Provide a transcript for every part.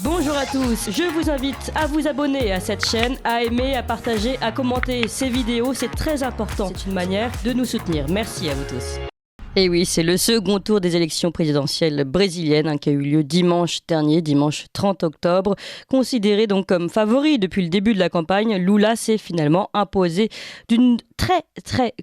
Bonjour à tous, je vous invite à vous abonner à cette chaîne, à aimer, à partager, à commenter ces vidéos, c'est très important. C'est une manière de nous soutenir. Merci à vous tous. Et oui, c'est le second tour des élections présidentielles brésiliennes qui a eu lieu dimanche dernier, dimanche 30 octobre. Considéré donc comme favori depuis le début de la campagne, Lula s'est finalement imposé d'une très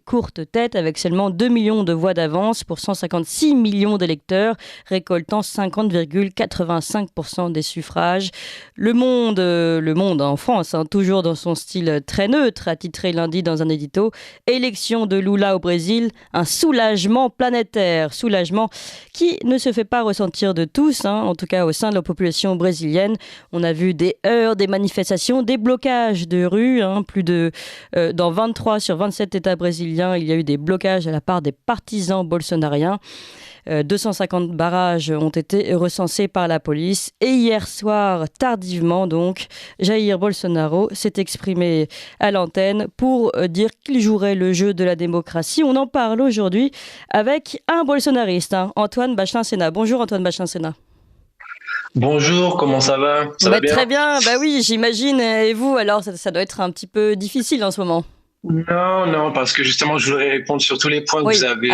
courte tête avec seulement 2 millions de voix d'avance pour 156 millions d'électeurs, récoltant 50,85% des suffrages. Le Monde en France, toujours dans son style très neutre, a titré lundi dans un édito « Élection de Lula au Brésil, un soulagement planétaire ». Soulagement qui ne se fait pas ressentir de tous, en tout cas au sein de la population brésilienne. On a vu des heurts, des manifestations, des blocages de rue, dans 23 sur 27 États brésiliens, il y a eu des blocages à la part des partisans bolsonariens. 250 barrages ont été recensés par la police. Et hier soir, tardivement donc, Jair Bolsonaro s'est exprimé à l'antenne pour dire qu'il jouerait le jeu de la démocratie. On en parle aujourd'hui avec un bolsonariste, Antoine Bachelin-Sénat. Bonjour Antoine Bachelin-Sénat. Bonjour, comment ça va? Ça va bien? Très bien, oui, j'imagine. Et vous, alors, ça doit être un petit peu difficile en ce moment. Non, parce que justement, je voudrais répondre sur tous les points que vous avez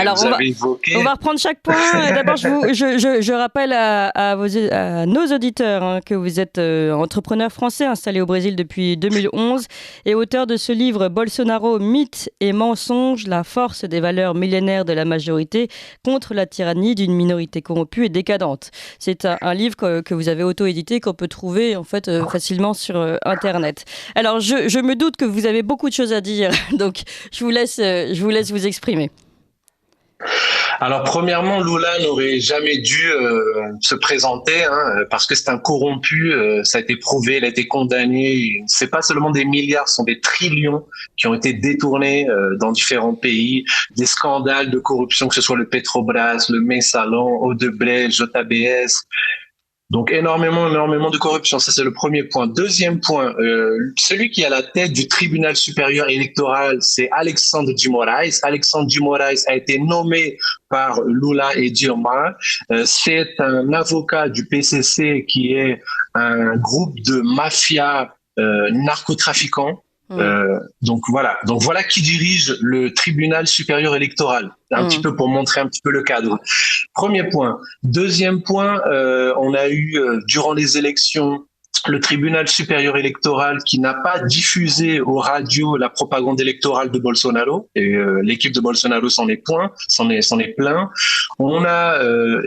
évoqués. On va reprendre chaque point. D'abord, je rappelle à nos auditeurs que vous êtes entrepreneur français installé au Brésil depuis 2011 et auteur de ce livre Bolsonaro, mythe et mensonge, la force des valeurs millénaires de la majorité contre la tyrannie d'une minorité corrompue et décadente. C'est un livre que vous avez auto-édité, qu'on peut trouver en fait facilement sur Internet. Alors, je me doute que vous avez beaucoup de choses à dire. Donc, je vous laisse vous exprimer. Alors, premièrement, Lula n'aurait jamais dû se présenter parce que c'est un corrompu. Ça a été prouvé, il a été condamné. C'est pas seulement des milliards, ce sont des trillions qui ont été détournés dans différents pays. Des scandales de corruption, que ce soit le Petrobras, le Mensalão, Odebrecht, JBS. Donc énormément de corruption, ça c'est le premier point. Deuxième point, celui qui est à la tête du tribunal supérieur électoral, c'est Alexandre de Moraes. Alexandre de Moraes a été nommé par Lula et Dilma. C'est un avocat du PCC qui est un groupe de mafia narcotrafiquants. Donc voilà qui dirige le tribunal supérieur électoral. Un petit peu pour montrer un petit peu le cadre. Premier point. Deuxième point, on a eu durant les élections le tribunal supérieur électoral qui n'a pas diffusé aux radios la propagande électorale de Bolsonaro, et l'équipe de s'en est plein. On a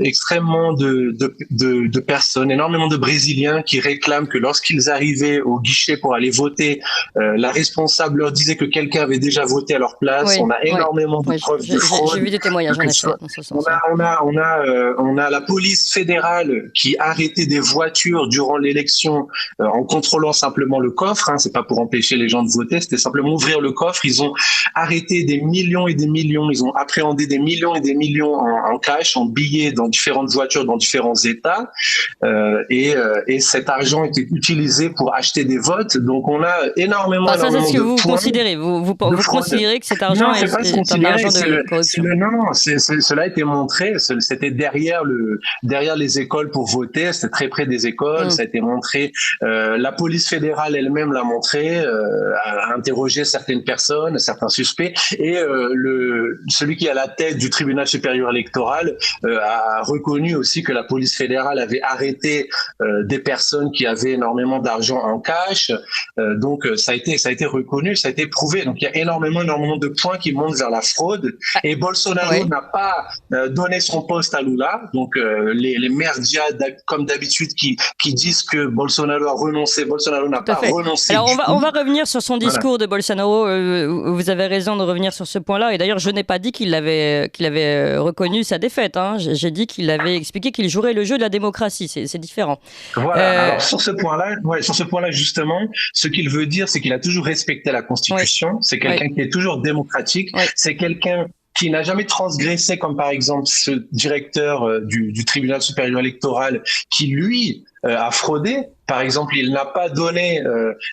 extrêmement de personnes, énormément de Brésiliens qui réclament que lorsqu'ils arrivaient au guichet pour aller voter, la responsable leur disait que quelqu'un avait déjà voté à leur place. On a énormément de preuves de fraude. J'ai vu des témoignages en effet dans ce sens. On a la police fédérale qui arrêtait des voitures durant l'élection en contrôlant simplement le coffre. C'est pas pour empêcher les gens de voter, c'était simplement ouvrir le coffre. Ils ont arrêté des millions et des millions, ils ont appréhendé des millions et des millions en cash, en billets dans différentes voitures, dans différents États. Et cet argent était utilisé pour acheter des votes. Donc on a énormément ça, c'est ce que vous points. Considérez. Vous considérez que cet argent est un argent de corruption. Cela a été montré. C'était derrière les écoles pour voter. C'était très près des écoles. Ça a été montré. La police fédérale elle-même l'a montré, a interrogé certaines personnes, certains suspects, et celui qui est à la tête du tribunal supérieur électoral a reconnu aussi que la police fédérale avait arrêté des personnes qui avaient énormément d'argent en cash. Donc ça a été reconnu, ça a été prouvé. Donc il y a énormément de points qui montent vers la fraude. Et Bolsonaro n'a pas donné son poste à Lula. Donc les médias comme d'habitude qui disent que Bolsonaro a renoncé. Bolsonaro n'a pas renoncé. Alors on va revenir sur son discours de Bolsonaro. Vous avez raison de revenir sur ce point-là. Et d'ailleurs, je n'ai pas dit qu'il avait reconnu sa défaite. J'ai dit qu'il avait expliqué qu'il jouerait le jeu de la démocratie. C'est différent. Voilà. Alors sur ce point-là, justement, ce qu'il veut dire, c'est qu'il a toujours respecté la Constitution. C'est quelqu'un qui est toujours démocratique. C'est quelqu'un qui n'a jamais transgressé, comme par exemple ce directeur du tribunal supérieur électoral, qui lui a fraudé. Par exemple, il n'a pas donné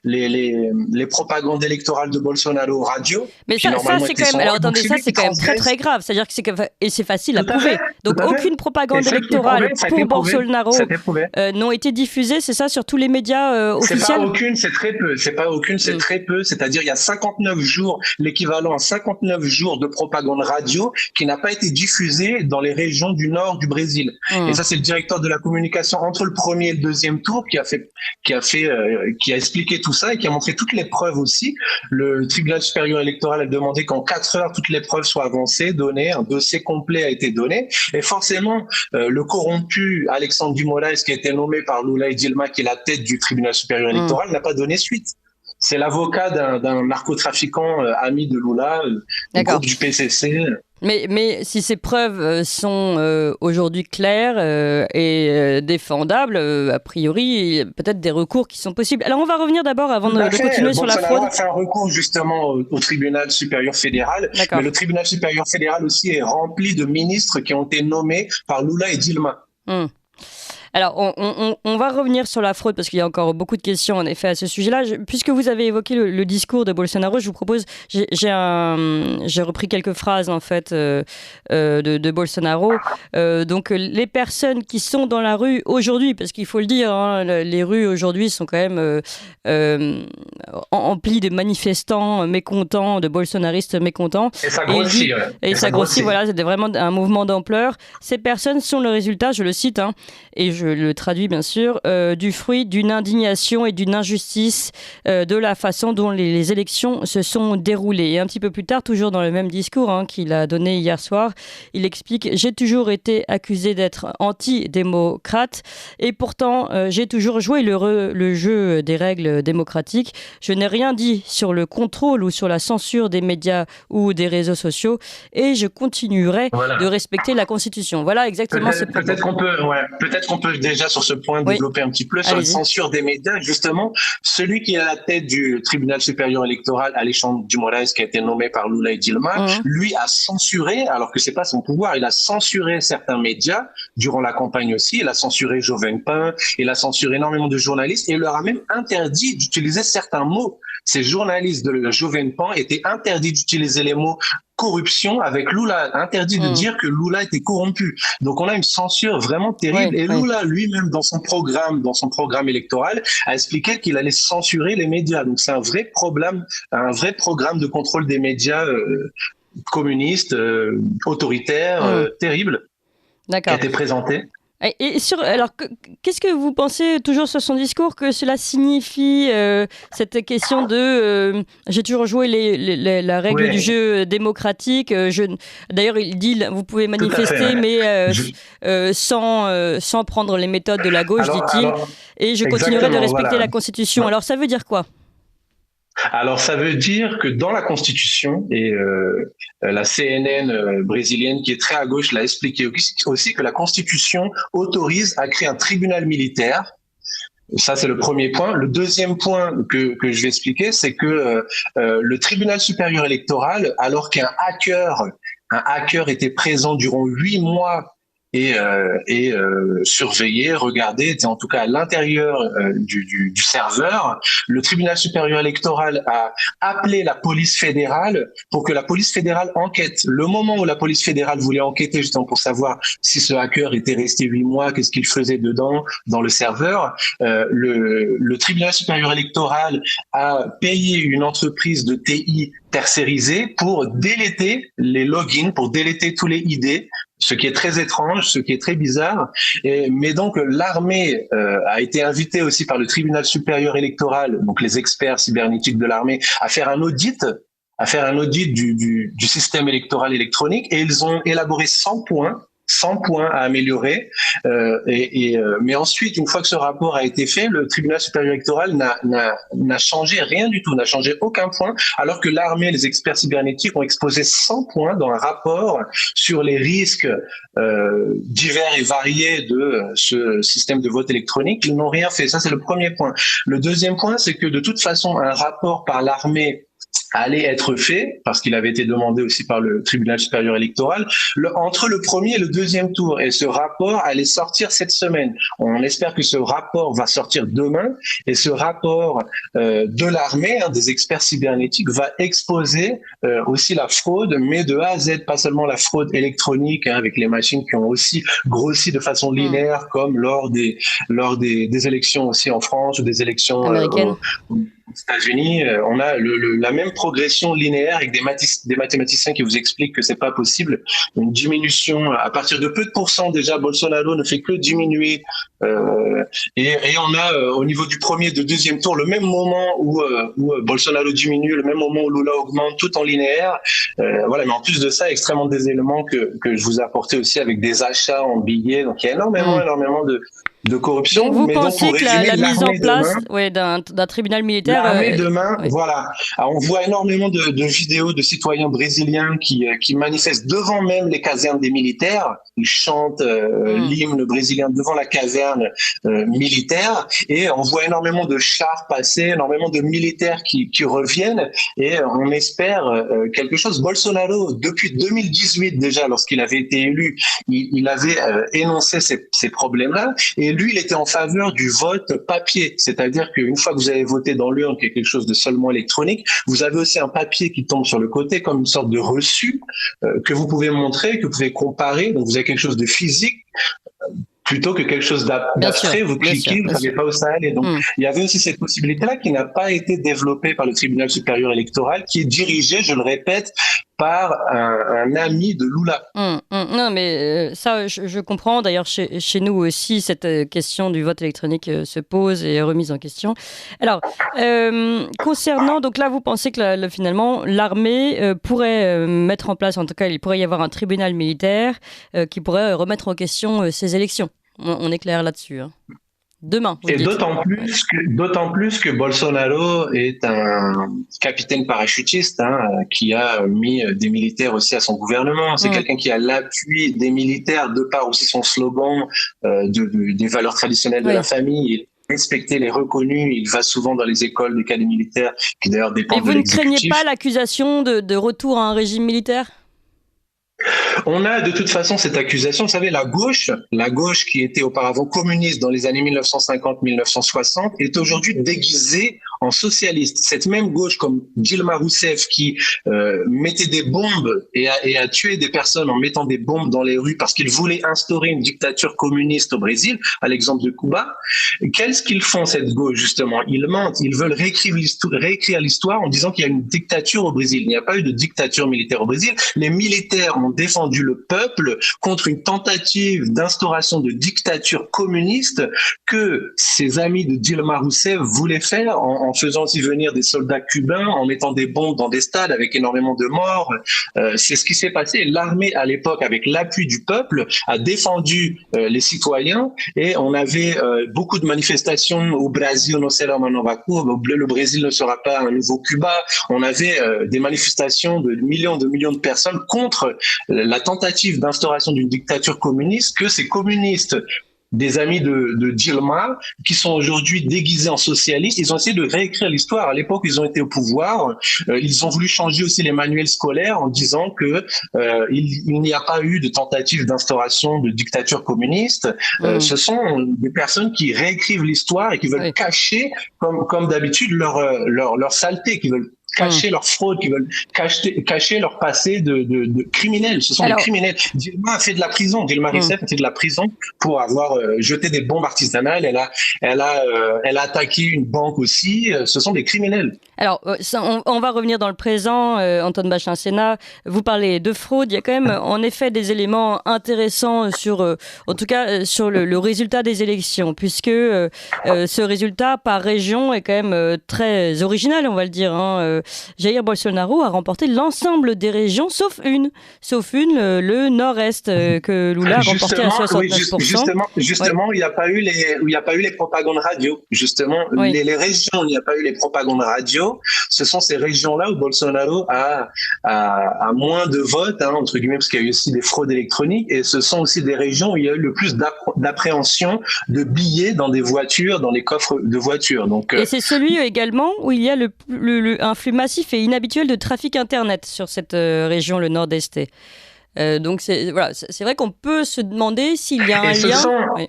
les propagandes électorales de Bolsonaro aux radios, Mais qui ça normalement c'est étaient quand même. son Alors rôle. Donc attendez, c'est ça lui c'est qui quand même très transgresse. très grave. C'est-à-dire que et c'est facile à Tout à fait, prouver. tout Donc à fait. aucune Et propagande ça qui est prouvé, électorale ça a été pour prouvé, ça a Bolsonaro été prouvé. n'ont été diffusées, c'est ça, sur tous les médias C'est pas officiels? aucune, c'est très peu. C'est pas aucune, c'est Hmm. très peu. C'est-à-dire, il y a 59 jours, l'équivalent à 59 jours de propagande radio qui n'a pas été diffusée dans les régions du nord du Brésil. Et Hmm. ça, c'est le directeur de la communication entre le premier et le deuxième tour qui a expliqué tout ça et qui a montré toutes les preuves aussi. Le tribunal supérieur électoral a demandé qu'en 4 heures, toutes les preuves soient avancées, données, un dossier complet a été donné. Et forcément, le corrompu Alexandre Dumoraes, qui a été nommé par Lula et Dilma, qui est la tête du tribunal supérieur Hmm. électoral, n'a pas donné suite. C'est l'avocat d'un narcotrafiquant ami de Lula, du D'accord. groupe du PCC. Mais si ces preuves sont aujourd'hui claires et défendables, a priori, il y a peut-être des recours qui sont possibles. Alors on va revenir d'abord, avant Tout à de fait. continuer sur la Bolsonaro fraude. a fait un recours justement au tribunal supérieur fédéral, mais D'accord. le tribunal supérieur fédéral aussi est rempli de ministres qui ont été nommés par Lula et Dilma. Hmm. Alors, on va revenir sur la fraude parce qu'il y a encore beaucoup de questions en effet à ce sujet-là. Puisque vous avez évoqué le discours de Bolsonaro, je vous propose, j'ai repris quelques phrases en fait de Bolsonaro. Donc, les personnes qui sont dans la rue aujourd'hui, parce qu'il faut le dire, hein, les rues aujourd'hui sont quand même emplies de manifestants mécontents, de bolsonaristes mécontents. Et ça grossit. Et ça grossit, voilà, c'est vraiment un mouvement d'ampleur. Ces personnes sont le résultat, je le cite, hein, et je le traduis bien sûr, du fruit d'une indignation et d'une injustice de la façon dont les élections se sont déroulées. Et un petit peu plus tard, toujours dans le même discours hein, qu'il a donné hier soir, il explique « J'ai toujours été accusé d'être anti-démocrate et pourtant j'ai toujours joué le jeu des règles démocratiques. Je n'ai rien dit sur le contrôle ou sur la censure des médias ou des réseaux sociaux et je continuerai de respecter la Constitution. » Voilà exactement ce propos. Peut-être qu'on peut déjà sur ce point développer un petit peu sur la censure des médias. Justement, celui qui est à la tête du tribunal supérieur électoral, Alexandre Dumoraes, qui a été nommé par Lula et Dilma, lui a censuré, alors que c'est pas son pouvoir, il a censuré certains médias durant la campagne aussi. Il a censuré Jovem Pan, il a censuré énormément de journalistes et il leur a même interdit d'utiliser certains mots. Ces journalistes de Jovem Pan étaient interdits d'utiliser les mots corruption avec Lula, interdit de dire que Lula était corrompu. Donc on a une censure vraiment terrible. Et Lula lui-même dans son programme électoral, a expliqué qu'il allait censurer les médias. Donc c'est un vrai programme de contrôle des médias communistes, autoritaires, terrible, qui a été présenté. Alors, qu'est-ce que vous pensez, toujours sur son discours, que cela signifie, cette question de j'ai toujours joué la règle du jeu démocratique. D'ailleurs, il dit vous pouvez manifester, mais sans prendre les méthodes de la gauche, dit-il. Et je continuerai de respecter la Constitution. Ouais. Alors, ça veut dire quoi ? Alors, ça veut dire que dans la Constitution, et la CNN brésilienne, qui est très à gauche, l'a expliqué aussi, que la Constitution autorise à créer un tribunal militaire. Ça, c'est le premier point. Le deuxième point que je vais expliquer, c'est que le tribunal supérieur électoral, alors qu'un hacker était présent durant 8 mois et surveiller, regarder, était en tout cas à l'intérieur du serveur. Le tribunal supérieur électoral a appelé la police fédérale pour que la police fédérale enquête. Le moment où la police fédérale voulait enquêter justement pour savoir si ce hacker était resté 8 mois, qu'est-ce qu'il faisait dedans, dans le serveur, le tribunal supérieur électoral a payé une entreprise de TI tercérisée pour déléter les logins, pour déléter tous les ID, ce qui est très étrange, ce qui est très bizarre. Mais donc l'armée a été invitée aussi par le tribunal supérieur électoral, donc les experts cybernétiques de l'armée, à faire un audit du système électoral électronique, et ils ont élaboré 100 points à améliorer. Mais ensuite, une fois que ce rapport a été fait, le tribunal supérieur électoral n'a changé rien du tout, n'a changé aucun point, alors que l'armée, les experts cybernétiques ont exposé 100 points dans un rapport sur les risques divers et variés de ce système de vote électronique. Ils n'ont rien fait. Ça, c'est le premier point. Le deuxième point, c'est que de toute façon, un rapport par l'armée allait être fait, parce qu'il avait été demandé aussi par le tribunal supérieur électoral, entre le premier et le deuxième tour. Et ce rapport allait sortir cette semaine. On espère que ce rapport va sortir demain. Et ce rapport de l'armée, des experts cybernétiques, va exposer aussi la fraude, mais de A à Z, pas seulement la fraude électronique, avec les machines qui ont aussi grossi de façon linéaire, comme lors des élections aussi en France ou des élections américaines. Aux États-Unis, on a la même progression linéaire avec des mathématiciens qui vous expliquent que c'est pas possible. Une diminution à partir de peu de pourcents déjà. Bolsonaro ne fait que diminuer. Et on a au niveau du premier et du deuxième tour le même moment où Bolsonaro diminue, le même moment où Lula augmente, tout en linéaire. Voilà. Mais en plus de ça, extrêmement des éléments que je vous ai apportés aussi avec des achats en billets. Donc il y a énormément de corruption. Donc vous pensez que la mise en place d'un tribunal militaire... L'armée demain, voilà. Alors, on voit énormément de vidéos de citoyens brésiliens qui manifestent devant même les casernes des militaires. Ils chantent l'hymne brésilien devant la caserne militaire. Et on voit énormément de chars passer, énormément de militaires qui reviennent. Et on espère quelque chose. Bolsonaro, depuis 2018 déjà, lorsqu'il avait été élu, il avait énoncé ces problèmes-là. Et lui, il était en faveur du vote papier. C'est-à-dire qu'une fois que vous avez voté dans l'urne, qui est quelque chose de seulement électronique, vous avez aussi un papier qui tombe sur le côté comme une sorte de reçu que vous pouvez montrer, que vous pouvez comparer. Donc, vous avez quelque chose de physique plutôt que quelque chose d'abstrait. Vous cliquez, vous ne savez pas où ça allait. Donc, il y avait aussi cette possibilité-là qui n'a pas été développée par le tribunal supérieur électoral, qui est dirigé, je le répète, par un ami de Lula. Non, mais ça, je comprends. D'ailleurs, chez nous aussi, cette question du vote électronique se pose et est remise en question. Alors, concernant, donc là, vous pensez que finalement, l'armée pourrait mettre en place, en tout cas, il pourrait y avoir un tribunal militaire qui pourrait remettre en question ces élections. On est clair là-dessus. Demain. Et d'autant plus que Bolsonaro est un capitaine parachutiste qui a mis des militaires aussi à son gouvernement. C'est quelqu'un qui a l'appui des militaires de par aussi son slogan des valeurs traditionnelles de la famille. Il respecté, les reconnu. Il va souvent dans les écoles des cadets militaires qui d'ailleurs dépendent de l'exécutif. Et vous ne craignez pas l'accusation de retour à un régime militaire ? On a de toute façon cette accusation, vous savez, la gauche qui était auparavant communiste dans les années 1950-1960 est aujourd'hui déguisée en socialiste. Cette même gauche comme Dilma Rousseff qui mettait des bombes et a tué des personnes en mettant des bombes dans les rues parce qu'il voulait instaurer une dictature communiste au Brésil, à l'exemple de Cuba. Qu'est-ce qu'ils font cette gauche justement ? Ils mentent, ils veulent réécrire l'histoire en disant qu'il y a une dictature au Brésil. Il n'y a pas eu de dictature militaire au Brésil. Les militaires ont défendu le peuple contre une tentative d'instauration de dictature communiste que ses amis de Dilma Rousseff voulaient faire en faisant aussi venir des soldats cubains, en mettant des bombes dans des stades avec énormément de morts. C'est ce qui s'est passé. L'armée, à l'époque, avec l'appui du peuple, a défendu les citoyens et on avait beaucoup de manifestations au Brésil, no será uma nova Cuba, le Brésil ne sera pas un nouveau Cuba. On avait des manifestations de millions de personnes contre la tentative d'instauration d'une dictature communiste que ces communistes, des amis de Dilma, qui sont aujourd'hui déguisés en socialistes, ils ont essayé de réécrire l'histoire. À l'époque, ils ont été au pouvoir. Ils ont voulu changer aussi les manuels scolaires en disant que il n'y a pas eu de tentative d'instauration de dictature communiste. Ce sont des personnes qui réécrivent l'histoire et qui veulent cacher, comme d'habitude, leur saleté, qui veulent cacher leur fraude, qui veulent cacher leur passé de criminels. Ce sont des criminels. Dilma a fait de la prison. Dilma Rousseff a fait de la prison pour avoir jeté des bombes artisanales. Elle a attaqué une banque aussi. Ce sont des criminels. Alors, on va revenir dans le présent. Antoine Bachin-Sénat, vous parlez de fraude. Il y a quand même, en effet, des éléments intéressants sur, en tout cas, sur le résultat des élections, puisque ce résultat par région est quand même très original, on va le dire. Jair Bolsonaro a remporté l'ensemble des régions, sauf une, le nord-est, que Lula a remporté à 69%. Justement, il n'y a pas eu les propagandes radio. Justement, les régions, il n'y a pas eu les propagandes radio. Ce sont ces régions-là où Bolsonaro a moins de votes, entre guillemets, parce qu'il y a eu aussi des fraudes électroniques. Et ce sont aussi des régions où il y a eu le plus d'appréhension de billets dans des voitures, dans les coffres de voitures. Donc, et c'est celui également où il y a un flux massif et inhabituel de trafic Internet sur cette région, le Nord-Est. Donc c'est vrai qu'on peut se demander s'il y a un lien. Oui.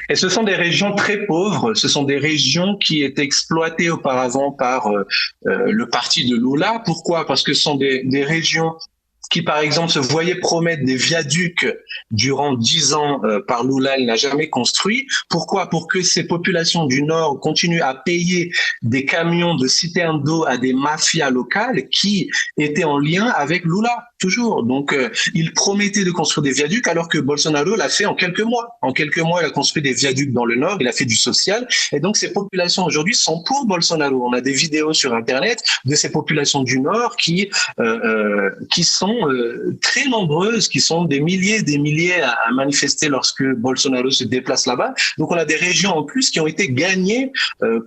Et ce sont des régions très pauvres, ce sont des régions qui étaient exploitées auparavant par le parti de Lula. Pourquoi? Parce que ce sont des régions qui, par exemple, se voyait promettre des viaducs durant 10 ans par Lula, il n'a jamais construit. Pourquoi? Pour que ces populations du Nord continuent à payer des camions de citernes d'eau à des mafias locales qui étaient en lien avec Lula, toujours. Donc, il promettait de construire des viaducs alors que Bolsonaro l'a fait en quelques mois. En quelques mois, il a construit des viaducs dans le Nord, il a fait du social. Et donc, ces populations aujourd'hui sont pour Bolsonaro. On a des vidéos sur Internet de ces populations du Nord qui sont très nombreuses, qui sont des milliers à manifester lorsque Bolsonaro se déplace là-bas. Donc on a des régions en plus qui ont été gagnées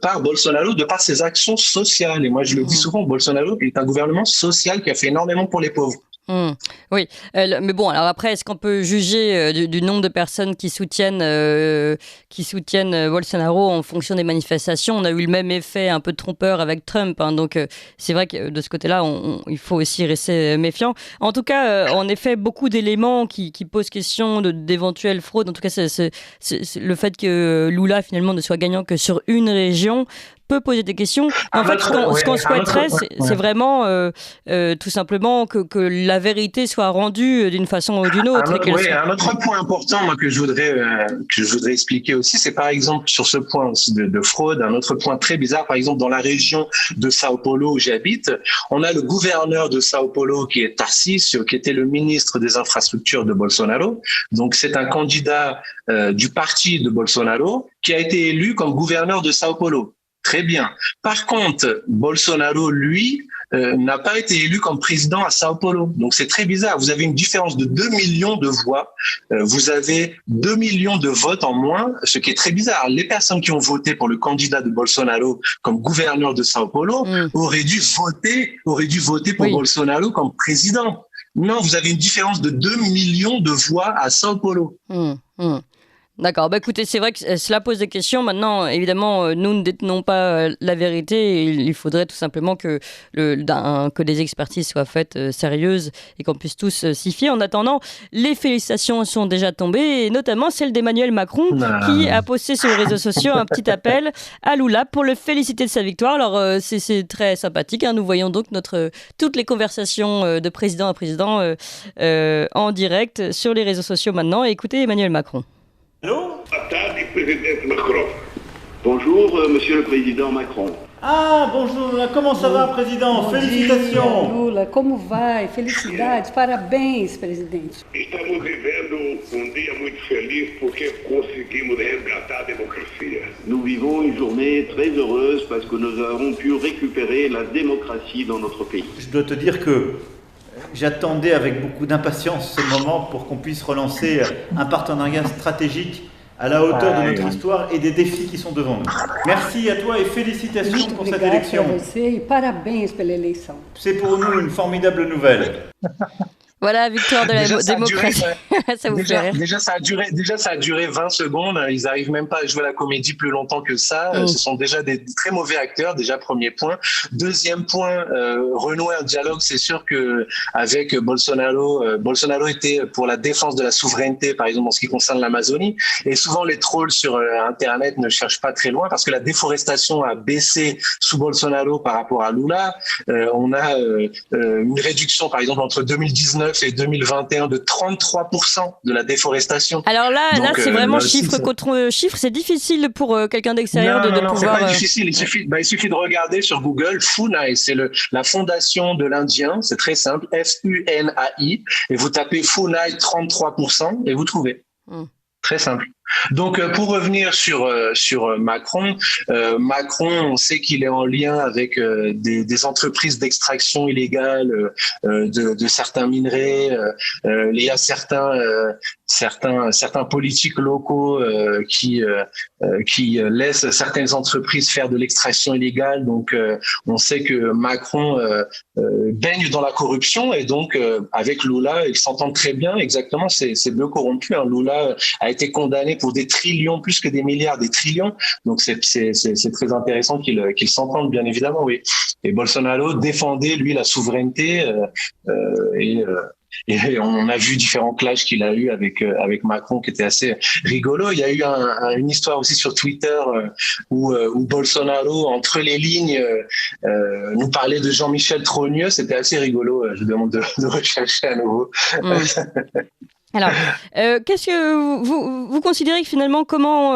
par Bolsonaro de par ses actions sociales. Et moi je le dis souvent, Bolsonaro est un gouvernement social qui a fait énormément pour les pauvres. Oui, mais bon, alors après, est-ce qu'on peut juger du nombre de personnes qui soutiennent Bolsonaro en fonction des manifestations? On a eu le même effet un peu trompeur avec Trump, hein, donc c'est vrai que de ce côté-là, il faut aussi rester méfiant. En tout cas, en effet, beaucoup d'éléments qui posent question d'éventuelles fraudes. En tout cas, c'est le fait que Lula finalement ne soit gagnant que sur une région peut poser des questions. En fait, ce qu'on souhaiterait, c'est vraiment tout simplement que la vérité soit rendue d'une façon ou d'une autre. Un autre point important moi, que je voudrais expliquer aussi, c'est par exemple sur ce point aussi de fraude, un autre point très bizarre, par exemple dans la région de Sao Paulo où j'habite, on a le gouverneur de Sao Paulo qui est Tarcísio, qui était le ministre des infrastructures de Bolsonaro. Donc c'est un candidat du parti de Bolsonaro qui a été élu comme gouverneur de Sao Paulo. Très bien. Par contre, Bolsonaro, lui, n'a pas été élu comme président à Sao Paulo. Donc c'est très bizarre. Vous avez une différence de 2 millions de voix. Vous avez 2 millions de votes en moins, ce qui est très bizarre. Les personnes qui ont voté pour le candidat de Bolsonaro comme gouverneur de Sao Paulo auraient dû voter pour Bolsonaro comme président. Non, vous avez une différence de 2 millions de voix à Sao Paulo. D'accord, écoutez, c'est vrai que cela pose des questions. Maintenant, évidemment, nous ne détenons pas la vérité. Il faudrait tout simplement que des expertises soient faites sérieuses et qu'on puisse tous s'y fier. En attendant, les félicitations sont déjà tombées, et notamment celle d'Emmanuel Macron qui a posté sur les réseaux sociaux un petit appel à Lula pour le féliciter de sa victoire. Alors, c'est très sympathique, hein. Nous voyons donc toutes les conversations de président à président en direct sur les réseaux sociaux maintenant. Écoutez Emmanuel Macron. Allô? Bonjour, monsieur le président Macron. Ah, bonjour, comment ça va, président? Bom Félicitations. dia, Lula, como vai? Felicidades, parabéns, presidente. Estamos vivendo dia muito feliz porque conseguimos resgatar a démocratie. Nous vivons une journée très heureuse parce que nous avons pu récupérer la démocratie dans notre pays. Je dois te dire que j'attendais avec beaucoup d'impatience ce moment pour qu'on puisse relancer un partenariat stratégique à la hauteur de notre histoire et des défis qui sont devant nous. Merci à toi et félicitations pour cette élection. Parabéns pela eleição. C'est pour nous une formidable nouvelle. Voilà, victoire de la démocratie. Ça vous fait rire. Déjà, ça a duré 20 secondes. Ils n'arrivent même pas à jouer la comédie plus longtemps que ça. Ce sont déjà des très mauvais acteurs, déjà, premier point. Deuxième point, renouer un dialogue. C'est sûr que avec Bolsonaro était pour la défense de la souveraineté, par exemple, en ce qui concerne l'Amazonie. Et souvent, les trolls sur Internet ne cherchent pas très loin parce que la déforestation a baissé sous Bolsonaro par rapport à Lula. On a une réduction, par exemple, entre 2019 et 2021 de 33% de la déforestation. Alors là, c'est vraiment chiffre contre chiffre. C'est difficile pour quelqu'un d'extérieur de pouvoir... Non, c'est pas difficile. Il suffit de regarder sur Google. FUNAI, c'est la fondation de l'Indien. C'est très simple. FUNAI. Et vous tapez FUNAI 33% et vous trouvez. Très simple. Donc, pour revenir sur Macron, on sait qu'il est en lien avec des entreprises d'extraction illégale de certains minerais. Il y a certains politiques locaux qui laissent certaines entreprises faire de l'extraction illégale. Donc, on sait que Macron baigne dans la corruption et donc avec Lula, ils s'entendent très bien. Exactement, c'est deux corrompus. Hein. Lula a été condamné pour des trillions, plus que des milliards, des trillions. Donc c'est très intéressant qu'ils s'entendent, bien évidemment, oui. Et Bolsonaro défendait, lui, la souveraineté et on a vu différents clashs qu'il a eu avec Macron qui étaient assez rigolos. Il y a eu une histoire aussi sur Twitter où Bolsonaro, entre les lignes, nous parlait de Jean-Michel Trogneux. C'était assez rigolo. Je demande de rechercher à nouveau. Alors, qu'est-ce que vous considérez que finalement comment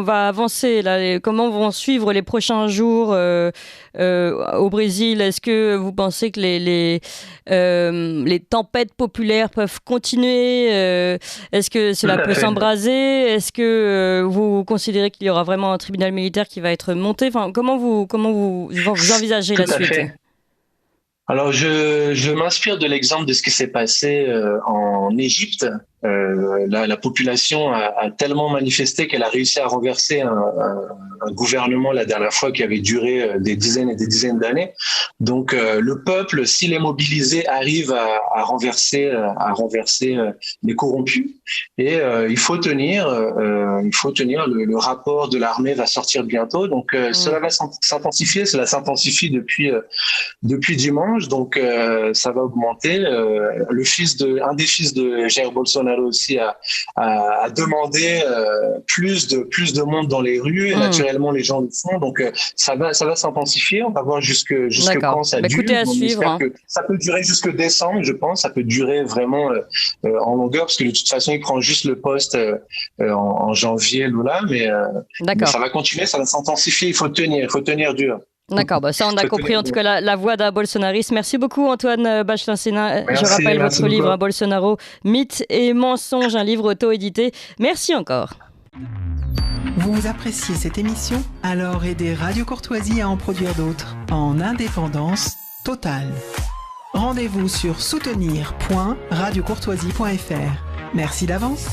va avancer là, comment vont suivre les prochains jours au Brésil? Est-ce que vous pensez que les tempêtes populaires peuvent continuer? Est-ce que cela peut s'embraser? Est-ce que vous considérez qu'il y aura vraiment un tribunal militaire qui va être monté? Enfin, comment vous envisagez la suite? Alors, je m'inspire de l'exemple de ce qui s'est passé en Égypte. La population a tellement manifesté qu'elle a réussi à renverser un gouvernement la dernière fois qui avait duré des dizaines et des dizaines d'années. Donc, le peuple, s'il est mobilisé, arrive à renverser les corrompus. Et il faut tenir. Le rapport de l'armée va sortir bientôt. Donc, cela va s'intensifier. Cela s'intensifie depuis dimanche. Donc, ça va augmenter. Un des fils de Jair Bolsonaro aussi a demandé plus de monde dans les rues. Et naturellement, les gens le font. Donc, ça va s'intensifier. On va voir jusque quand ça dure. Écoutez, à suivre. Que ça peut durer jusque décembre, je pense. Ça peut durer vraiment en longueur parce que de toute façon, il prend juste le poste en janvier, Lula. Mais ça va continuer, ça va s'intensifier. Il faut tenir dur. D'accord, ça on a compris en tout cas la voix d'un bolsonariste. Merci beaucoup Antoine Bachelin-Sénin. Je rappelle votre livre Bolsonaro, mythe et mensonge, un livre auto-édité. Merci encore. Vous appréciez cette émission? Alors aidez Radio Courtoisie à en produire d'autres en indépendance totale. Rendez-vous sur soutenir.radiocourtoisie.fr. Merci d'avance.